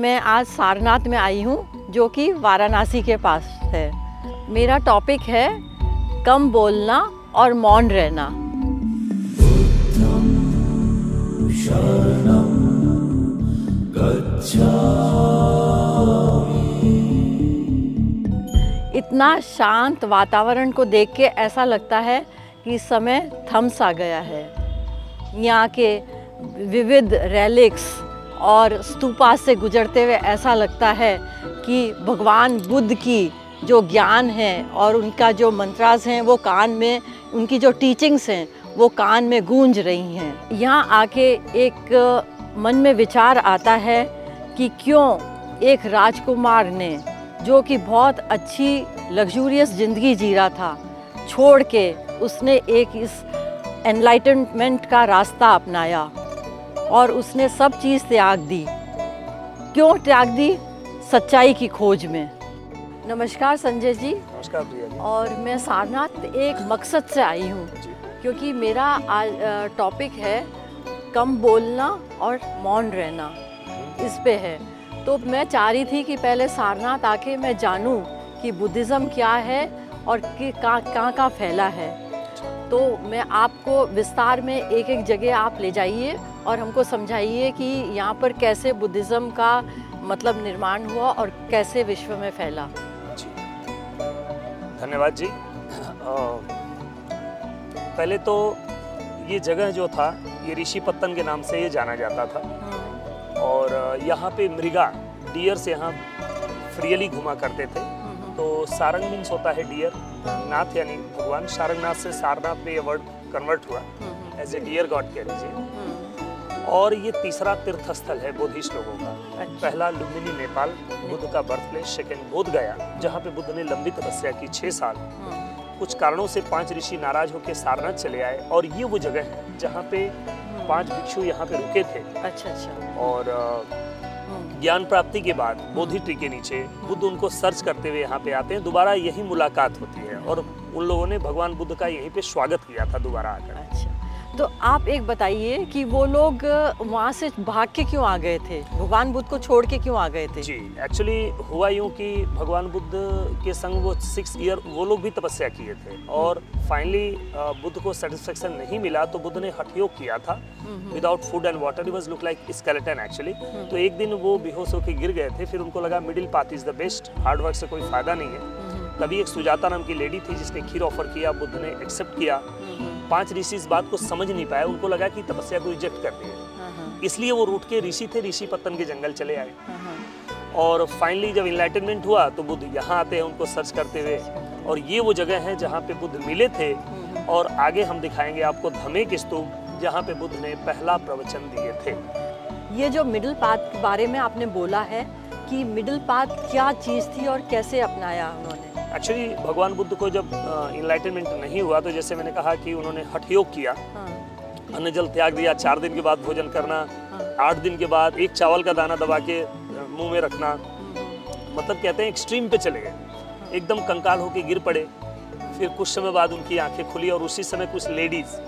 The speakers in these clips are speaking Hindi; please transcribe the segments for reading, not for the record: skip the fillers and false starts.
मैं आज सारनाथ में आई हूँ जो कि वाराणसी के पास है। मेरा टॉपिक है कम बोलना और मौन रहना। इतना शांत वातावरण को देख के ऐसा लगता है कि समय थम सा गया है। यहाँ के विविध रेलिक्स और स्तूपा से गुजरते हुए ऐसा लगता है कि भगवान बुद्ध की जो ज्ञान है और उनका जो मंत्रास हैं वो कान में, उनकी जो टीचिंग्स हैं वो कान में गूंज रही हैं। यहाँ आके एक मन में विचार आता है कि क्यों एक राजकुमार ने, जो कि बहुत अच्छी लग्जूरियस ज़िंदगी जी रहा था, छोड़ के उसने एक इस एनलाइटनमेंट का रास्ता अपनाया और उसने सब चीज़ त्याग दी। क्यों त्याग दी? सच्चाई की खोज में। नमस्कार संजय जी। नमस्कार प्रिया जी। और मैं सारनाथ एक मकसद से आई हूँ, क्योंकि मेरा आज टॉपिक है कम बोलना और मौन रहना, इस पे है। तो मैं चाह रही थी कि पहले सारनाथ आके मैं जानूँ कि बुद्धिज़्म क्या है और कि कहाँ फैला है। तो मैं आपको विस्तार में एक एक जगह आप ले जाइए और हमको समझाइए कि यहाँ पर कैसे बुद्धिज़्म का मतलब निर्माण हुआ और कैसे विश्व में फैला। जी, धन्यवाद जी। पहले तो ये जगह जो था ये ऋषिपत्तन के नाम से ये जाना जाता था और यहाँ पे मृगा, डियर्स यहाँ फ्रीली घुमा करते थे। तो सारंग मीन्स होता है डियर, नाथ यानी भगवान, सारंगनाथ से सारनाथ में ये वर्ड कन्वर्ट हुआ एज ए डियर गॉड कह लीजिए। और ये तीसरा तीर्थ स्थल है बुद्धिस्ट लोगों का। पहला लुम्बिनी नेपाल, बुद्ध का बर्थ प्लेस। सेकेंड बोध गया, जहाँ पे बुद्ध ने लंबी तपस्या की 6 साल। कुछ कारणों से 5 ऋषि नाराज होकर सारनाथ चले आए और ये वो जगह है जहाँ पे 5 भिक्षु यहाँ पे रुके थे। अच्छा। और ज्ञान प्राप्ति के बाद बोधि ट्री के नीचे बुद्ध उनको सर्च करते हुए यहाँ पे आते हैं। दोबारा यही मुलाकात होती है और उन लोगों ने भगवान बुद्ध का यहीं पे स्वागत किया था दोबारा आकर। अच्छा, तो आप एक बताइए कि वो लोग वहाँ से भाग के क्यों आ गए थे? भगवान बुद्ध को छोड़ के क्यों आ गए थे? जी, एक्चुअली हुआ यूँ कि भगवान बुद्ध के संग वो 6 ईयर वो लोग भी तपस्या किए थे और फाइनली बुद्ध को सेटिस्फेक्शन नहीं मिला तो बुद्ध ने हठयोग किया था without food and water. He was look like skeleton actually. तो एक दिन वो बेहोश होकर गिर गए थे। फिर उनको लगा middle path is the best, hard work से कोई फायदा नहीं है। तभी एक सुजाता नाम की लेडी थी जिसने खीर ऑफर किया, बुद्ध ने एक्सेप्ट किया। 5 ऋषि इस बात को समझ नहीं पाए, उनको लगा कि तपस्या को रिजेक्ट कर दिए, इसलिए वो रूठ के ऋषि थे, ऋषिपत्तन के जंगल चले आए। और फाइनली जब इनलाइटनमेंट हुआ तो बुद्ध यहाँ आते हैं उनको सर्च करते हुए और ये वो जगह है जहाँ पे बुद्ध मिले थे। और आगे हम दिखाएंगे आपको धमेक स्तूप, जहाँ पे बुद्ध ने पहला प्रवचन दिए थे। ये जो मिडिल पाथ के बारे में आपने बोला है कि मिडिल पाथ क्या चीज़ थी और कैसे अपनाया उन्होंने? एक्चुअली भगवान बुद्ध को जब इनलाइटनमेंट नहीं हुआ तो जैसे मैंने कहा कि उन्होंने हठयोग किया, अन्न जल त्याग दिया, 4 दिन के बाद भोजन करना, 8 दिन के बाद एक चावल का दाना दबा के मुंह में रखना, मतलब कहते हैं एक्सट्रीम पे चले गए, एकदम कंकाल होके गिर पड़े। फिर कुछ समय बाद उनकी आंखें खुली और उसी समय कुछ लेडीज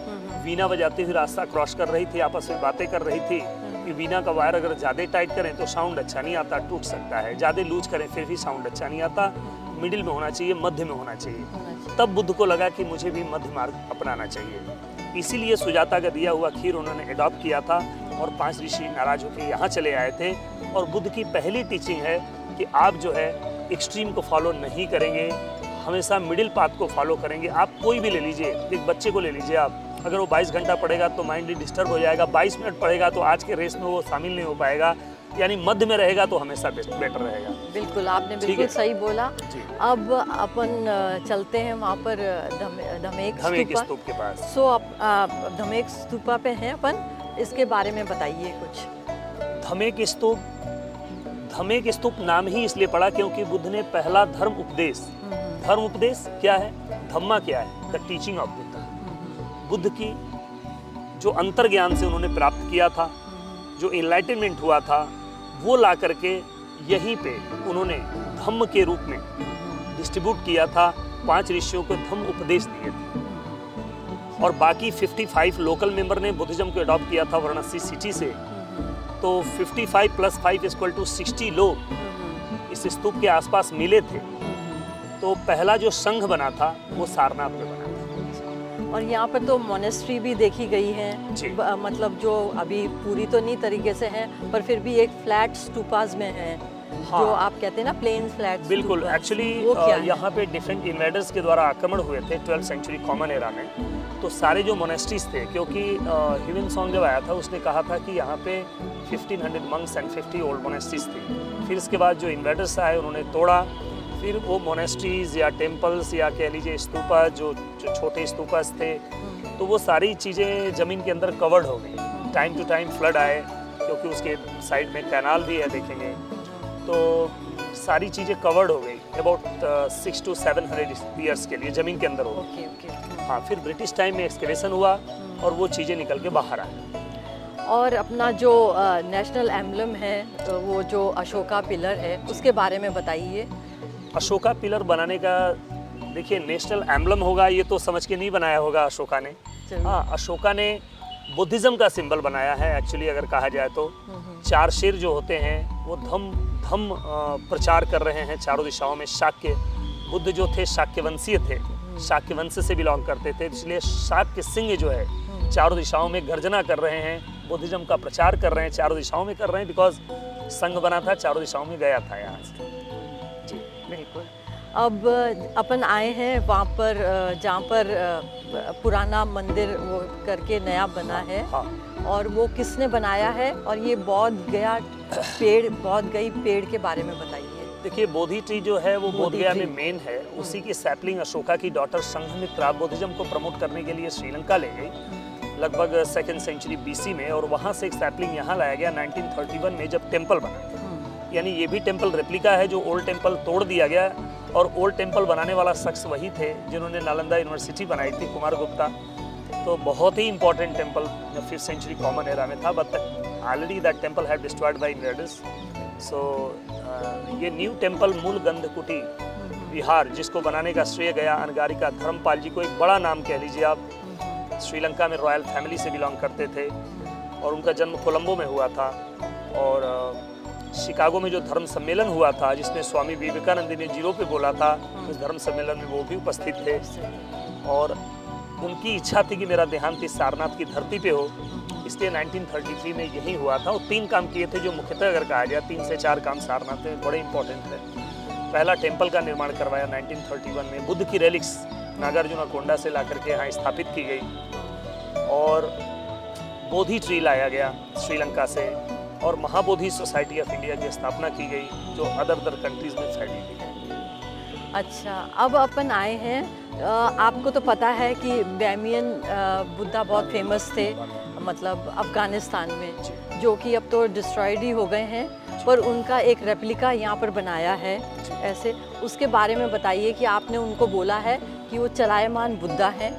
वीणा बजाती हुई रास्ता क्रॉस कर रही थी, आपस में बातें कर रही थी कि वीणा का वायर अगर ज़्यादा टाइट करें तो साउंड अच्छा नहीं आता, टूट सकता है, ज़्यादा लूज करें फिर भी साउंड अच्छा नहीं आता, मिडिल में होना चाहिए, मध्य में होना चाहिए। तब बुद्ध को लगा कि मुझे भी मध्य मार्ग अपनाना चाहिए। इसीलिए सुजाता का दिया हुआ खीर उन्होंने अडॉप्ट किया था और 5 ऋषि नाराज होकर यहाँ चले आए थे। और बुद्ध की पहली टीचिंग है कि आप जो है एक्सट्रीम को फॉलो नहीं करेंगे, हमेशा मिडिल पाथ को फॉलो करेंगे। आप कोई भी ले लीजिए, एक बच्चे को ले लीजिए आप, अगर वो 22 घंटा पढ़ेगा तो माइंड डिस्टर्ब हो जाएगा, 22 मिनट पढ़ेगा तो आज के रेस में वो शामिल नहीं हो पाएगा, यानी मध्य में रहेगा तो हमेशा बेटर रहेगा। बिल्कुल, आपने बिल्कुल सही बोला। अब अपन चलते हैं वहाँ पर धमेक स्तूप के पास। सो आप धमेक स्तूपा पे हैं अपन, इसके बारे में बताइए कुछ। धमेक स्तूप नाम ही इसलिए पड़ा क्योंकि बुद्ध ने पहला धर्म उपदेश क्या है, धम्मा क्या है, द टीचिंग ऑफ बुद्ध की जो अंतर्ज्ञान से उन्होंने प्राप्त किया था, जो इनलाइटनमेंट हुआ था, वो ला करके यहीं पे उन्होंने धम्म के रूप में डिस्ट्रीब्यूट किया था। 5 ऋषियों को धम्म उपदेश दिए थे और बाकी 55 लोकल मेंबर ने बुद्धिज्म को अडॉप्ट किया था वाराणसी सिटी से। तो 55 + 5 = 60 लोग इस स्तूप के आसपास मिले थे। तो पहला जो संघ बना था वो सारनाथ में बना था। और यहाँ पर तो मोनेस्ट्री भी देखी गई है, मतलब जो अभी पूरी तो नहीं तरीके से है, पर फिर भी एक फ्लैट स्तूपास में है। हाँ, जो आप कहते हैं ना प्लेन फ्लैट। बिल्कुल, एक्चुअली यहाँ पे डिफरेंट इन्वेडर्स के द्वारा आक्रमण हुए थे 12th सेंचुरी कॉमन एरा में। तो सारे जो मोनेस्ट्रीज थे, क्योंकि ह्यूमेनसॉन्ग जब आया था उसने कहा था कि यहाँ पे 1500 मंक्स एंड 50 ओल्ड मोनेस्ट्रीज थी। फिर इसके बाद जो इन्वेडर्स आए उन्होंने तोड़ा, फिर वो मोनेस्ट्रीज या टेम्पल्स या कह लीजिए स्तूपा, जो छोटे स्तूपास थे, तो वो सारी चीज़ें ज़मीन के अंदर कवर्ड हो गई। टाइम टू टाइम फ्लड आए, क्योंकि उसके साइड में कैनाल भी है देखेंगे, तो सारी चीज़ें कवर्ड हो गई अबाउट 600 to 700 ईयर्स के लिए ज़मीन के अंदर हो गई। हाँ, फिर ब्रिटिश टाइम में एक्सकेवेशन हुआ और वो चीज़ें निकल के बाहर आई। और अपना जो नेशनल एम्बलम है, वो जो अशोका पिलर है, उसके बारे में बताइए। अशोका पिलर बनाने का, देखिए नेशनल एम्बलम होगा ये तो समझ के नहीं बनाया होगा अशोका ने। हाँ, अशोका ने बुद्धिज़्म का सिंबल बनाया है एक्चुअली, अगर कहा जाए तो। 4 शेर जो होते हैं वो धम प्रचार कर रहे हैं चारों दिशाओं में। शाक्य बुद्ध जो थे शाक्य वंशीय थे, शाक्य वंश से बिलोंग करते थे, इसलिए शाक्य सिंह जो है चारों दिशाओं में गर्जना कर रहे हैं, बुद्धिज़्म का प्रचार कर रहे हैं, चारों दिशाओं में कर रहे हैं, बिकॉज संघ बना था, चारों दिशाओं में गया था यहाँ से। जी बिल्कुल। अब अपन आए हैं वहाँ पर जहाँ पर पुराना मंदिर वो करके नया बना है। हाँ। और वो किसने बनाया है, और ये बोध गया पेड़ के बारे में बताइए। देखिए, बोधि ट्री जो है वो बोध गया में मेन है। उसी की सैपलिंग अशोका की डॉटर संघमित्रा बुद्धिज्म को प्रमोट करने के लिए श्रीलंका ले गई लगभग 2nd सेंचुरी BC में, और वहाँ से एक सैपलिंग यहाँ लाया गया 1931 में जब टेम्पल बना। यानी ये भी टेम्पल रेप्लिका है, जो ओल्ड टेम्पल तोड़ दिया गया, और ओल्ड टेम्पल बनाने वाला शख्स वही थे जिन्होंने नालंदा यूनिवर्सिटी बनाई थी, कुमार गुप्ता। तो बहुत ही important temple 5th century common era में था, but already that temple had destroyed by invaders. So ये न्यू टेम्पल मूल गंधकुटी विहार, जिसको बनाने का श्रेय गया अनगारिका धर्मपाल जी को। एक बड़ा नाम कह लीजिए आप, श्रीलंका में रॉयल फैमिली से बिलोंग करते थे, और उनका जन्म कोलंबो में हुआ था। और शिकागो में जो धर्म सम्मेलन हुआ था, जिसमें स्वामी विवेकानंद ने 0 पे बोला था, उस धर्म सम्मेलन में वो भी उपस्थित थे। और उनकी इच्छा थी कि मेरा देहांत इस सारनाथ की धरती पे हो, इसलिए 1933 में यही हुआ था। और 3 काम किए थे, जो मुख्यतः अगर कहा जाए 3 से 4 काम सारनाथ में बड़े इंपॉर्टेंट है। पहला, टेम्पल का निर्माण करवाया 1931 में। बुद्ध की रेलिक्स नागार्जुना कोंडा से ला करके यहाँ स्थापित की गई, और बोधि ट्री लाया गया श्रीलंका से, और महाबोधि सोसाइटी ऑफ इंडिया की स्थापना की गई, जो अदर कंट्रीज में फैली गई है। अच्छा, अब अपन आए हैं, आपको तो पता है कि बैमियन बुद्धा बहुत फेमस थे, मतलब अफगानिस्तान में, जो कि अब तो डिस्ट्रॉयड ही हो गए हैं, पर उनका एक रेप्लिका यहाँ पर बनाया है ऐसे। उसके बारे में बताइए कि आपने उनको बोला है कि वो चलायमान बुद्धा हैं,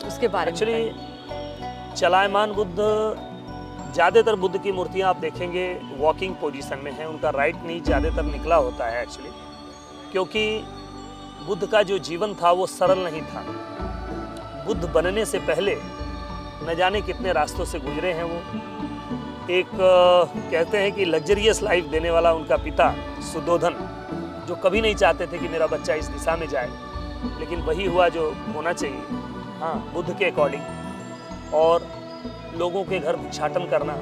उसके बारे में। एक्चुअली चलायमान बुद्ध, ज़्यादातर बुद्ध की मूर्तियाँ आप देखेंगे वॉकिंग पोजीशन में है, उनका राइट नी ज़्यादातर निकला होता है एक्चुअली, क्योंकि बुद्ध का जो जीवन था वो सरल नहीं था। बुद्ध बनने से पहले न जाने कितने रास्तों से गुजरे हैं वो। एक कहते हैं कि लग्जरियस लाइफ देने वाला उनका पिता सुद्धोधन, जो कभी नहीं चाहते थे कि मेरा बच्चा इस दिशा में जाए, लेकिन वही हुआ जो होना चाहिए, हाँ, बुद्ध के अकॉर्डिंग। और लोगों के घर भिक्षाटन करना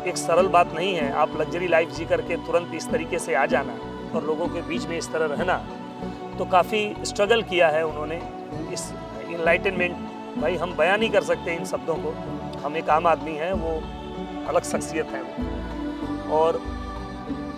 एक सरल बात नहीं है। आप लग्जरी लाइफ जी करके तुरंत इस तरीके से आ जाना और लोगों के बीच में इस तरह रहना, तो काफ़ी स्ट्रगल किया है उन्होंने। इस इनलाइटनमेंट, भाई हम बयान नहीं कर सकते इन शब्दों को, हम एक आम आदमी हैं, वो अलग शख्सियत है वो। और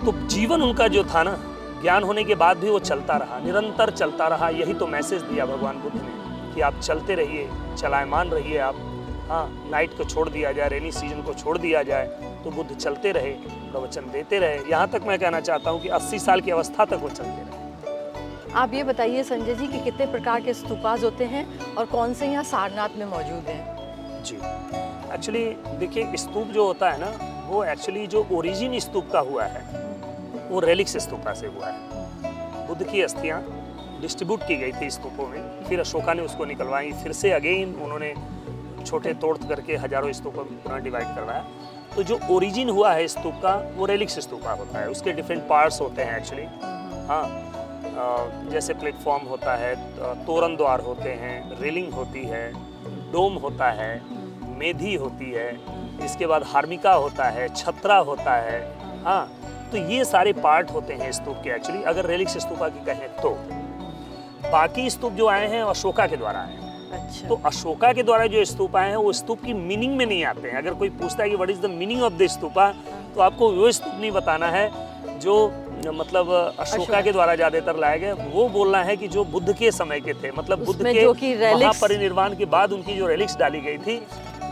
तो जीवन उनका जो था ना, ज्ञान होने के बाद भी वो चलता रहा, निरंतर चलता रहा। यही तो मैसेज दिया भगवान बुद्ध ने कि आप चलते रहिए, चलायमान रहिए आप। हाँ, नाइट को छोड़ दिया जाए, रेनी सीजन को छोड़ दिया जाए, तो बुद्ध चलते रहे, प्रवचन देते रहे। यहाँ तक मैं कहना चाहता हूँ कि 80 साल की अवस्था तक वो चलते रहे। आप ये बताइए संजय जी कि कितने प्रकार के स्तूपास होते हैं और कौन से यहाँ सारनाथ में मौजूद हैं? जी, एक्चुअली देखिए, स्तूप जो होता है ना, वो एक्चुअली जो ओरिजिन स्तूप का हुआ है वो रेलिक्स स्तूपा से हुआ है। बुद्ध की अस्थियाँ डिस्ट्रीब्यूट की गई थी स्तूपों में, फिर अशोका ने उसको निकलवाई, फिर से अगेन उन्होंने छोटे तोड़ करके हजारों स्तूपों में पुनः डिवाइड करवाया। तो जो ओरिजिन हुआ है स्तूप का वो रेलिक्स स्तूपा होता है। उसके डिफरेंट पार्ट्स होते हैं एक्चुअली। हाँ, जैसे प्लेटफॉर्म होता है, तोरण द्वार होते हैं, रेलिंग होती है, डोम होता है, मेधी होती है, इसके बाद हार्मिका होता है, छत्रा होता है। हाँ, तो ये सारे पार्ट होते हैं स्तूप के एक्चुअली, अगर रेलिक्स स्तूपा की कहें तो। बाकी स्तूप जो आए हैं अशोका के द्वारा आए हैं। अच्छा। तो अशोका के द्वारा जो स्तूप आए हैं वो स्तूप की मीनिंग में नहीं आते हैं। अगर कोई पूछता है कि what is the meaning of the stupa, तो आपको वो स्तूप नहीं बताना है जो मतलब अशोका के द्वारा ज्यादातर लाए गए। वो बोलना है कि जो बुद्ध के समय के थे, मतलब बुद्ध के महापरिनिर्वाण के बाद उनकी जो रेलिक्स डाली गई थी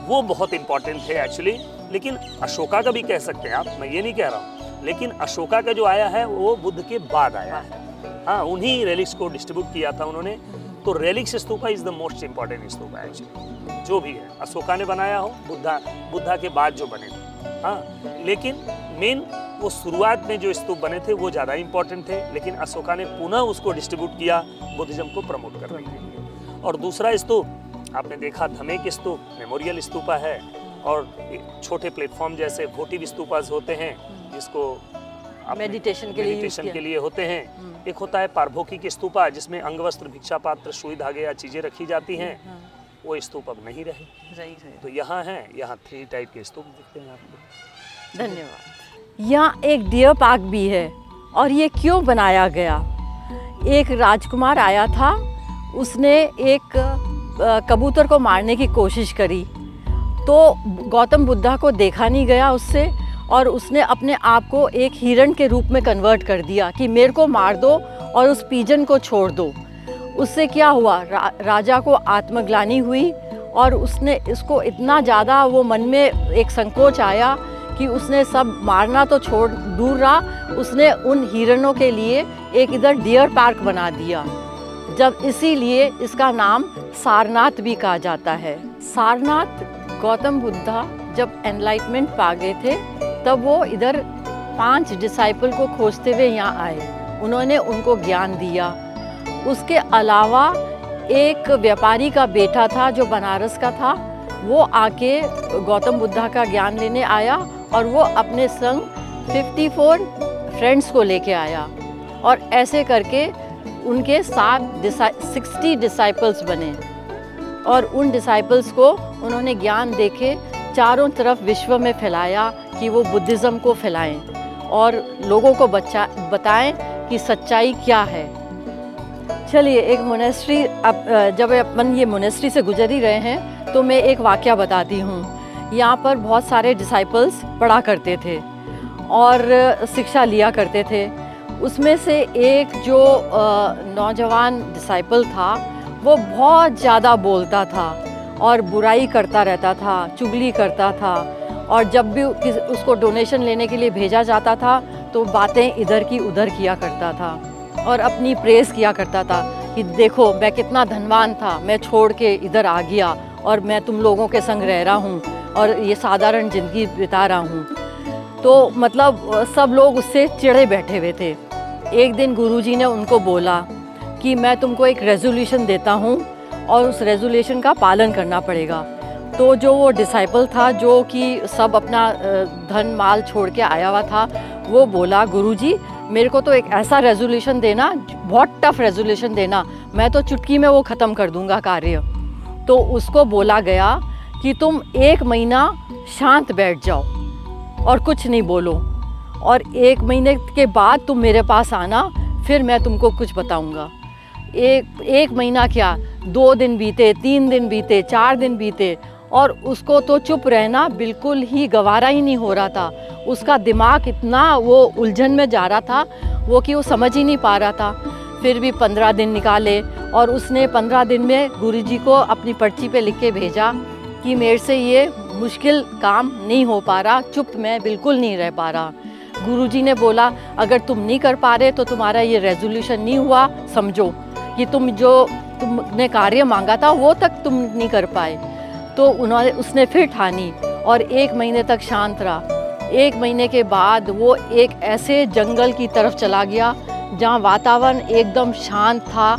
वो बहुत इंपॉर्टेंट थे एक्चुअली। लेकिन अशोका का भी कह सकते हैं आप, मैं ये नहीं कह रहा हूँ, लेकिन अशोका का जो आया है वो बुद्ध के बाद आया है। हाँ, उन्हीं रेलिक्स को डिस्ट्रीब्यूट किया था उन्होंने। तो relics stupa is the most important stupa actually, जो भी है अशोका ने बनाया हो, बुद्धा के बाद जो बने। हाँ, लेकिन मेन वो शुरुआत में जो स्तूप बने थे वो ज़्यादा इंपॉर्टेंट थे, लेकिन अशोका ने पुनः उसको डिस्ट्रीब्यूट किया बुद्धिज्म को प्रमोट करने के लिए। और दूसरा स्तूप आपने देखा धमेक स्तूप, मेमोरियल स्तूपा है, और छोटे प्लेटफॉर्म जैसे वोटिव स्तूपास होते हैं जिसको मेडिटेशन के लिए होते हैं। एक होता है पारभौकी की स्तूपा जिसमें अंगवस्त्र, भिक्षा पात्र, सुई धागे या चीजें रखी जाती हैं। वो स्तूप अब नहीं रहे। तो यहाँ है, यहाँ 3 टाइप के स्तूप दिखते हैं आपको। धन्यवाद। यहाँ एक डियर पार्क भी है, और ये क्यों बनाया गया? एक राजकुमार आया था, उसने एक कबूतर को मारने की कोशिश करी, तो गौतम बुद्धा को देखा नहीं गया उससे, और उसने अपने आप को एक हिरण के रूप में कन्वर्ट कर दिया कि मेरे को मार दो और उस पीजन को छोड़ दो। उससे क्या हुआ, राजा को आत्मग्लानि हुई, और उसने इसको इतना ज़्यादा वो मन में एक संकोच आया कि उसने सब मारना तो छोड़ दूर रहा, उसने उन हिरणों के लिए एक इधर डियर पार्क बना दिया। जब इसीलिए इसका नाम सारनाथ भी कहा जाता है। सारनाथ गौतम बुद्धा जब एनलाइटमेंट पा गए थे तब वो इधर 5 डिसाइपल को खोजते हुए यहाँ आए। उन्होंने उनको ज्ञान दिया। उसके अलावा एक व्यापारी का बेटा था जो बनारस का था, वो आके गौतम बुद्धा का ज्ञान लेने आया, और वो अपने संग 54 फ्रेंड्स को लेके आया, और ऐसे करके उनके 60 डिसाइपल्स बने। और उन डिसाइपल्स को उन्होंने ज्ञान देके चारों तरफ विश्व में फैलाया कि वो बुद्धिज़्म को फैलाएं और लोगों को बताएं कि सच्चाई क्या है। चलिए, एक मोनेस्ट्री, जब अपन ये मोनेस्ट्री से गुजर ही रहे हैं तो मैं एक वाकया बताती हूँ। यहाँ पर बहुत सारे डिसाइपल्स पढ़ा करते थे और शिक्षा लिया करते थे। उसमें से एक जो नौजवान डिसाइपल था वो बहुत ज़्यादा बोलता था और बुराई करता रहता था, चुगली करता था, और जब भी उसको डोनेशन लेने के लिए भेजा जाता था तो बातें इधर की उधर किया करता था और अपनी प्रेज़ किया करता था कि देखो मैं कितना धनवान था, मैं छोड़ के इधर आ गया और मैं तुम लोगों के संग रह रहा हूँ और ये साधारण ज़िंदगी बिता रहा हूँ। तो मतलब सब लोग उससे चिढ़े बैठे हुए थे। एक दिन गुरुजी ने उनको बोला कि मैं तुमको एक रेजोल्यूशन देता हूँ और उस रेजोल्यूशन का पालन करना पड़ेगा। तो जो वो डिसाइपल था जो कि सब अपना धन माल छोड़ के आया हुआ था, वो बोला गुरुजी मेरे को तो एक ऐसा रेजोल्यूशन देना, बहुत टफ रेजोल्यूशन देना, मैं तो चुटकी में वो ख़त्म कर दूंगा कार्य। तो उसको बोला गया कि तुम 1 महीना शांत बैठ जाओ और कुछ नहीं बोलो, और 1 महीने के बाद तुम मेरे पास आना, फिर मैं तुमको कुछ बताऊंगा। एक महीना क्या, 2 दिन बीते, 3 दिन बीते, 4 दिन बीते, और उसको तो चुप रहना बिल्कुल ही गवारा ही नहीं हो रहा था। उसका दिमाग इतना वो उलझन में जा रहा था वो कि वो समझ ही नहीं पा रहा था। फिर भी 15 दिन निकाले और उसने 15 दिन में गुरुजी को अपनी पर्ची पे लिख के भेजा कि मेरे से ये मुश्किल काम नहीं हो पा रहा, चुप मैं बिल्कुल नहीं रह पा रहा। गुरुजी ने बोला अगर तुम नहीं कर पा रहे तो तुम्हारा ये रेजोल्यूशन नहीं हुआ, समझो कि तुमने कार्य मांगा था वो तक तुम नहीं कर पाए। तो उसने फिर ठानी और 1 महीने तक शांत रहा। 1 महीने के बाद वो एक ऐसे जंगल की तरफ चला गया जहाँ वातावरण एकदम शांत था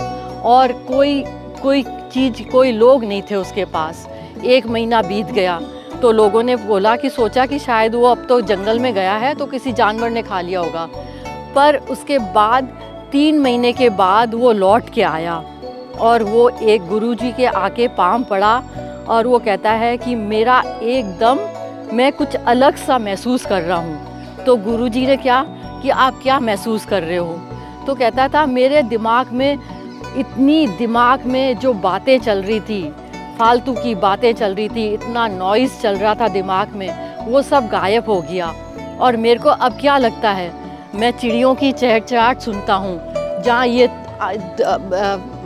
और कोई चीज़, कोई लोग नहीं थे उसके पास। 1 महीना बीत गया। तो लोगों ने बोला कि सोचा कि शायद वो अब तो जंगल में गया है तो किसी जानवर ने खा लिया होगा। पर उसके बाद 3 महीने के बाद वो लौट के आया और वो एक गुरुजी के आके पाँव पड़ा और वो कहता है कि मेरा एकदम मैं कुछ अलग सा महसूस कर रहा हूँ। तो गुरुजी ने क्या कि आप क्या महसूस कर रहे हो? तो कहता था मेरे दिमाग में जो बातें चल रही थी, फालतू की बातें चल रही थी, इतना नॉइज़ चल रहा था दिमाग में, वो सब गायब हो गया। और मेरे को अब क्या लगता है, मैं चिड़ियों की चहचहाट सुनता हूँ, जहाँ ये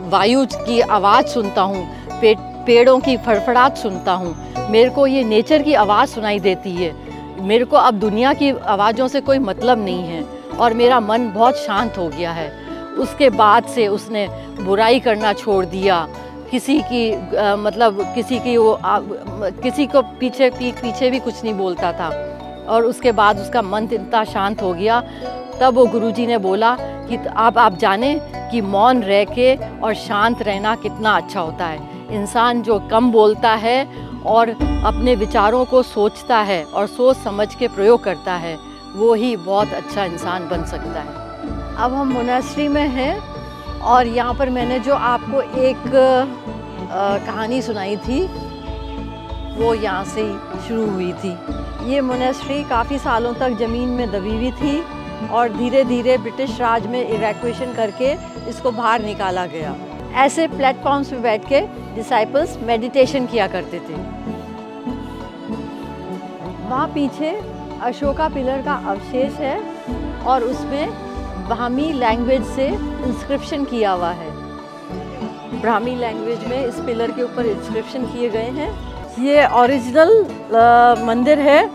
वायु की आवाज़ सुनता हूँ, पेड़ों की फड़फड़ाहट सुनता हूँ, मेरे को ये नेचर की आवाज़ सुनाई देती है। मेरे को अब दुनिया की आवाज़ों से कोई मतलब नहीं है और मेरा मन बहुत शांत हो गया है। उसके बाद से उसने बुराई करना छोड़ दिया, किसी को पीछे भी कुछ नहीं बोलता था। और उसके बाद उसका मन इतना शांत हो गया। तब वो गुरुजी ने बोला कि अब आप जाने कि मौन रह के और शांत रहना कितना अच्छा होता है। इंसान जो कम बोलता है और अपने विचारों को सोचता है और सोच समझ के प्रयोग करता है, वो ही बहुत अच्छा इंसान बन सकता है। अब हम मोनास्ट्री में हैं और यहाँ पर मैंने जो आपको एक कहानी सुनाई थी वो यहाँ से ही शुरू हुई थी। ये मोनास्ट्री काफ़ी सालों तक ज़मीन में दबी हुई थी और धीरे धीरे ब्रिटिश राज में इवैक्यूएशन करके इसको बाहर निकाला गया। ऐसे प्लेटफॉर्म्स पे बैठ के डिसाइपल्स मेडिटेशन किया करते थे। वहाँ पीछे अशोका पिलर का अवशेष है और उसमें ब्राह्मी लैंग्वेज से इंस्क्रिप्शन किया हुआ है। ब्राह्मी लैंग्वेज में इस पिलर के ऊपर इंस्क्रिप्शन किए गए हैं। ये ओरिजिनल मंदिर है।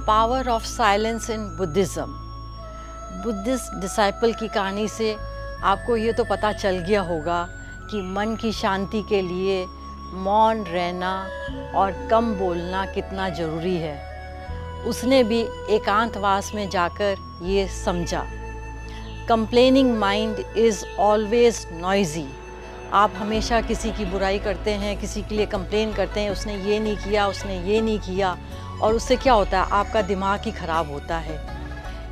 Power of silence in Buddhism. Buddhist disciple की कहानी से आपको ये तो पता चल गया होगा कि मन की शांति के लिए मौन रहना और कम बोलना कितना ज़रूरी है। उसने भी एकांतवास में जाकर ये समझा। Complaining mind is always noisy. आप हमेशा किसी की बुराई करते हैं, किसी के लिए कंप्लेन करते हैं, उसने ये नहीं किया, उसने ये नहीं किया, और उससे क्या होता है, आपका दिमाग ही ख़राब होता है।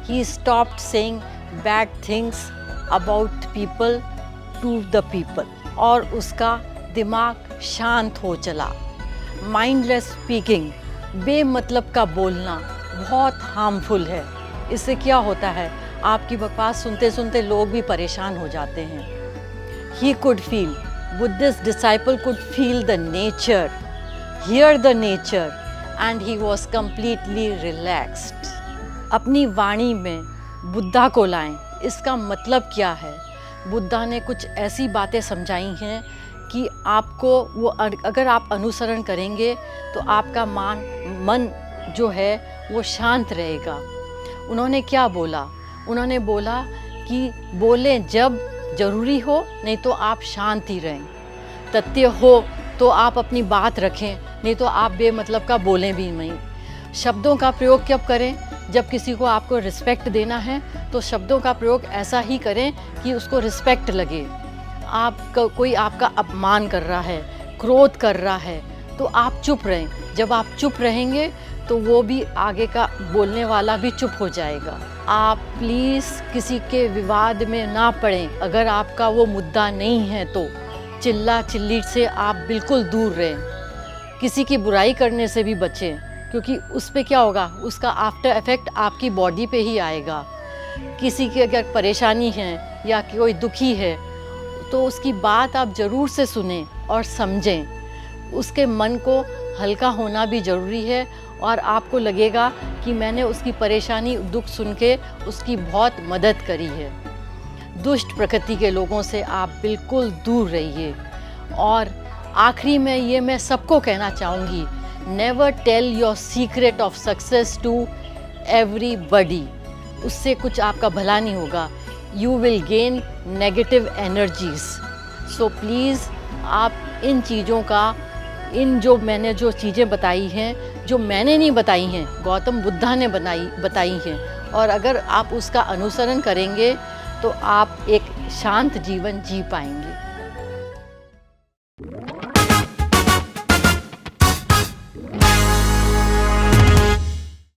He stopped saying bad things about people to the people, और उसका दिमाग शांत हो चला। माइंडलेस स्पीकिंग, बेमतलब का बोलना बहुत हार्मफुल है। इससे क्या होता है, आपकी बकवास सुनते सुनते लोग भी परेशान हो जाते हैं। He could feel, Buddhist disciple could feel the nature, hear the nature, and he was completely relaxed. अपनी वाणी में बुद्धा को लाएं। इसका मतलब क्या है? बुद्धा ने कुछ ऐसी बातें समझाई हैं कि आपको वो अगर आप अनुसरण करेंगे तो आपका मन जो है वो शांत रहेगा। उन्होंने क्या बोला? उन्होंने बोला कि बोलें जब ज़रूरी हो, नहीं तो आप शांत ही रहें। तथ्य हो तो आप अपनी बात रखें, नहीं तो आप बेमतलब का बोलें भी नहीं। शब्दों का प्रयोग कब करें? जब किसी को आपको रिस्पेक्ट देना है तो शब्दों का प्रयोग ऐसा ही करें कि उसको रिस्पेक्ट लगे। कोई आपका अपमान कर रहा है, क्रोध कर रहा है, तो आप चुप रहें। जब आप चुप रहेंगे तो वो भी आगे का बोलने वाला भी चुप हो जाएगा। आप प्लीज़ किसी के विवाद में ना पड़ें। अगर आपका वो मुद्दा नहीं है तो चिल्ला चिल्ली से आप बिल्कुल दूर रहें। किसी की बुराई करने से भी बचें, क्योंकि उस पे क्या होगा, उसका आफ्टर इफ़ेक्ट आपकी बॉडी पे ही आएगा। किसी की अगर परेशानी है या कोई दुखी है तो उसकी बात आप ज़रूर से सुनें और समझें। उसके मन को हल्का होना भी ज़रूरी है और आपको लगेगा कि मैंने उसकी परेशानी दुख सुन के उसकी बहुत मदद करी है। दुष्ट प्रकृति के लोगों से आप बिल्कुल दूर रहिए। और आखिरी में ये मैं सबको कहना चाहूँगी, never tell your secret of success to everybody. उससे कुछ आपका भला नहीं होगा। You will gain negative energies. So please आप इन चीज़ों का, मैंने जो चीज़ें बताई हैं, जो मैंने नहीं बताई हैं, गौतम बुद्धा ने बताई हैं, और अगर आप उसका अनुसरण करेंगे तो आप एक शांत जीवन जी पाएंगे।